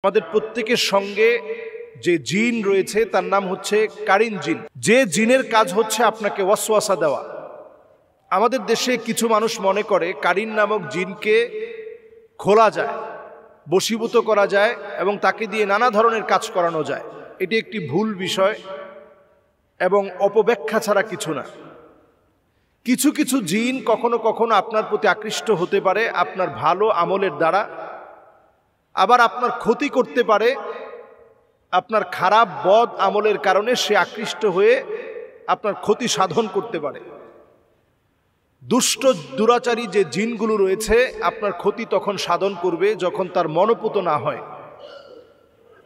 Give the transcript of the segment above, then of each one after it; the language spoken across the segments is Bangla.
আমাদের প্রত্যেকের সঙ্গে যে জিন রয়েছে তার নাম হচ্ছে কারিন জিন। যে জিনের কাজ হচ্ছে আপনাকে ওয়াসওয়াসা দেওয়া। আমাদের দেশে কিছু মানুষ মনে করে কারিন নামক জিনকে খোলা যায়, বশীভূত করা যায় এবং তাকে দিয়ে নানা ধরনের কাজ করানো যায়। এটি একটি ভুল বিষয় এবং অপব্যাখ্যা ছাড়া কিছু না। কিছু কিছু জিন কখনো কখনো আপনার প্রতি আকৃষ্ট হতে পারে আপনার ভালো আমলের দ্বারা, আবার আপনার ক্ষতি করতে পারে আপনার খারাপ বদ আমলের কারণে। সে আকৃষ্ট হয়ে আপনার ক্ষতি সাধন করতে পারে। দুষ্ট দুরাচারী যে জিনগুলো রয়েছে আপনার ক্ষতি তখন সাধন করবে যখন তার মনোপুত না হয়।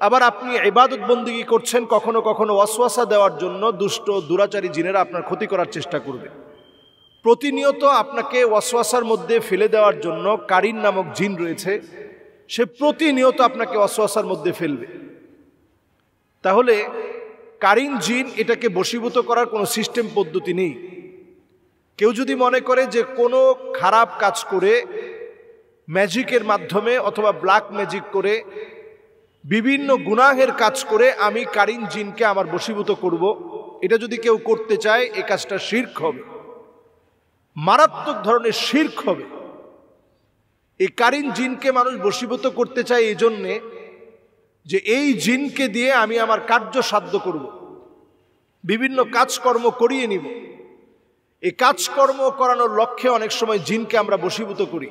আবার আপনি ইবাদত বন্দেগী করছেন, কখনো কখনো ওয়াসওয়াসা দেওয়ার জন্য দুষ্ট দুরাচারী জিনেরা আপনার ক্ষতি করার চেষ্টা করবে। প্রতিনিয়ত আপনাকে ওয়াসওয়াসার মধ্যে ফেলে দেওয়ার জন্য কারিন নামক জিন রয়েছে, সে প্রতিনিয়ত আপনাকে ওয়াসওয়াসার মধ্যে ফেলবে। তাহলে কারিন জিন এটাকে বশীভূত করার কোনো সিস্টেম পদ্ধতি নেই। কেউ যদি মনে করে যে কোনো খারাপ কাজ করে ম্যাজিকের মাধ্যমে অথবা ব্ল্যাক ম্যাজিক করে বিভিন্ন গুনাহের কাজ করে আমি কারিন জিনকে আমার বশীভূত করব, এটা যদি কেউ করতে চায় এই কাজটা শিরক হবে, মারাত্মক ধরনের শিরক হবে। এই কারিন জিনকে মানুষ বশীভূত করতে চায় এই জন্যে যে এই জিনকে দিয়ে আমি আমার কার্য সাধ্য করব, বিভিন্ন কাজকর্ম করিয়ে নিব। এই কাজকর্ম করানোর লক্ষ্যে অনেক সময় জিনকে আমরা বশীভূত করি।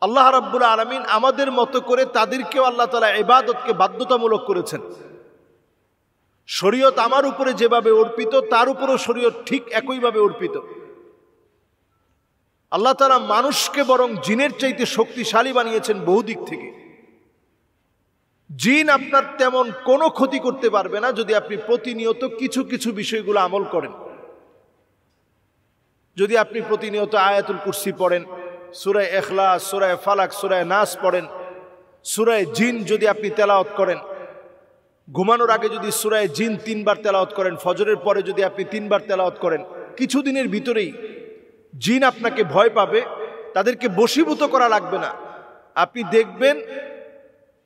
আল্লাহ রাব্বুল আলামিন আমাদের মতো করে তাদেরকেও আল্লাহ তাআলা ইবাদতকে বাধ্যতামূলক করেছেন। শরীয়ত আমার উপরে যেভাবে অর্পিত তার উপরও শরীয়ত ঠিক একইভাবে অর্পিত। আল্লাহ তাআলা মানুষকে বরং জিনের চাইতে শক্তিশালী বানিয়েছেন বহু দিক থেকে। জিন আপনার তেমন কোনো ক্ষতি করতে পারবে না যদি আপনি প্রতিনিয়ত কিছু কিছু বিষয়গুলো আমল করেন। যদি আপনি প্রতিনিয়ত আয়াতুল কুরসি পড়েন, সূরা ইখলাস, সূরা ফালাক, সূরা নাস পড়েন, সূরা জিন যদি আপনি তেলাওয়াত করেন, ঘুমানোর আগে যদি সূরা জিন 3 বার তেলাওয়াত করেন, ফজরের পরে যদি আপনি 3 বার তেলাওয়াত করেন, কিছুদিনের ভিতরেই জিন আপনাকে ভয় পাবে। তাদেরকে বশীভূত করা লাগবে না। আপনি দেখবেন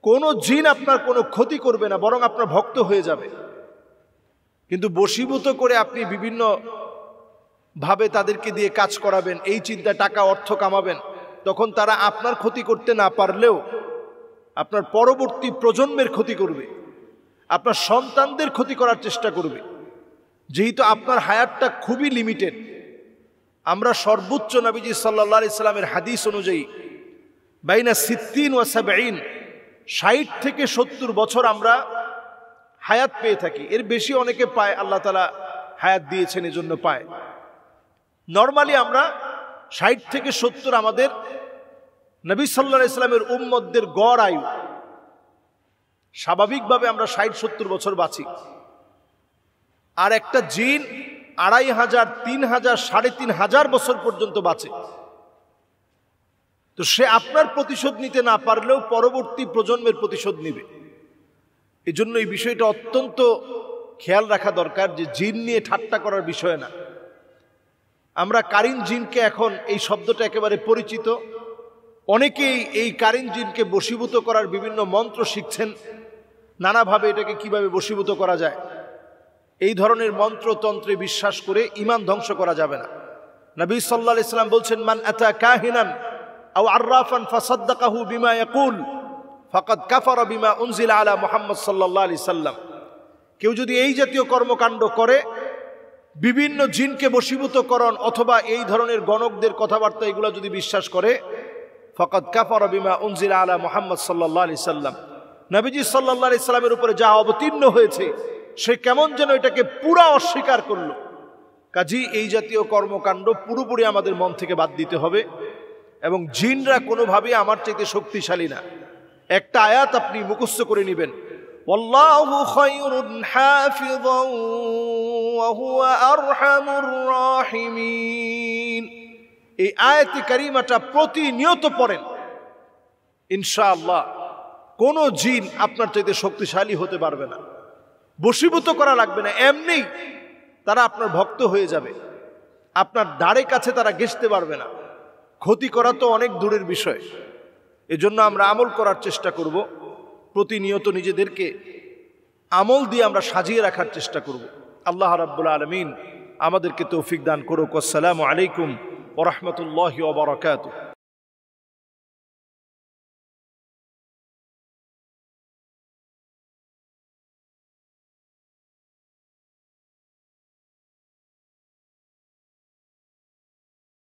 কোনো জিন আপনার কোনো ক্ষতি করবে না, বরং আপনার ভক্ত হয়ে যাবে। কিন্তু বশীভূত করে আপনি বিভিন্ন ভাবে তাদেরকে দিয়ে কাজ করাবেন, এই চিন্তা টাকা অর্থ কামাবেন, তখন তারা আপনার ক্ষতি করতে না পারলেও আপনার পরবর্তী প্রজন্মের ক্ষতি করবে, আপনার সন্তানদের ক্ষতি করার চেষ্টা করবে। যেহেতু আপনার হায়াতটা খুবই লিমিটেড, আমরা সর্বোচ্চ নবীজি সাল্লাল্লাহু আলাইহি সাল্লামের হাদিস অনুযায়ী বাইনা 60 ওয়া 70, 60 থেকে 70 বছর আমরা হায়াত পেয়ে থাকি। এর বেশি অনেকে পায়, আল্লাহ তাআলা হায়াত দিয়েছেন এজন্য পায়। নরমালি আমরা 60 থেকে 70 আমাদের নবী সাল্লাল্লাহু আলাইহি সাল্লামের উম্মতদের গড় আয়ু। স্বাভাবিকভাবে আমরা 60-70 বছর বাঁচি। আর একটা জিন 2500, 3000, 3500 বছর পর্যন্ত বাঁচে। তো সে আপনার প্রতিশোধ নিতে না পারলেও পরবর্তী প্রজন্মের প্রতিশোধ নিবে। এই জন্য এই বিষয়টা অত্যন্ত খেয়াল রাখা দরকার যে জিন নিয়ে ঠাট্টা করার বিষয় না। আমরা কারিন জিনকে, এখন এই শব্দটা একেবারে পরিচিত, অনেকেই এই কারিন জিনকে বশীভূত করার বিভিন্ন মন্ত্র শিখছেন, নানাভাবে এটাকে কিভাবে বশীভূত করা যায়। এই ধরনের মন্ত্রতন্ত্রে বিশ্বাস করে ঈমান ধ্বংস করা যাবে না। নবী সাল্লাল্লাহু আলাইহি সাল্লাম বলছেন, মান আতা কাহিনান আও আররাফান ফাসাদ্দাকাহু বিমা ইয়াকুল ফাকাদ কাফারা বিমা উনজিলা আলা মুহাম্মদ সাল্লাল্লাহু আলাইহি সাল্লাম। কেউ যদি এই জাতীয় কর্মকাণ্ড করে, বিভিন্ন জিনকে বশীভূতকরণ অথবা এই ধরনের গণকদের কথাবার্তা এগুলো যদি বিশ্বাস করে, ফাকাদ কাফারা বিমা উনজিলা আলা মুহাম্মদ সাল্লাল্লাহু আলাইহি সাল্লাম, নবীজি সাল্লাল্লাহু আলাইহি সাল্লামের উপরে যা অবতীর্ণ হয়েছে সে কেমন যেন এটাকে পুরা অস্বীকার করলো। কাজেই এই জাতীয় কর্মকাণ্ড পুরোপুরি আমাদের মন থেকে বাদ দিতে হবে। এবং জিনরা কোনোভাবেই আমার চাইতে শক্তিশালী না। একটা আয়াত আপনি মুখস্থ করে নেবেন, ওয়াল্লাহু খায়রুন হাফিযান ওয়া হুয়া আরহামুর রাহিমিন। এই আয়াতে কারিমাটা প্রতিনিয়ত পড়েন, ইনশাআল্লাহ কোনো জিন আপনার চাইতে শক্তিশালী হতে পারবে না। বশীভূত করা লাগবে না, এমনি তারা আপনার ভক্ত হয়ে যাবে। আপনার দ্বারে কাছে তারা ঘেঁষতে পারবে না। ক্ষতি করা তো অনেক দূরের বিষয়। এজন্য আমরা আমল করার চেষ্টা করব। প্রতিনিয়ত নিজেদেরকে আমল দিয়ে আমরা সাজিয়ে রাখার চেষ্টা করব। আল্লাহ রাব্বুল আলামিন আমাদেরকে তৌফিক দান করুক। আসসালামু আলাইকুম ওয়া রাহমাতুল্লাহি ওয়া বারাকাতুহু।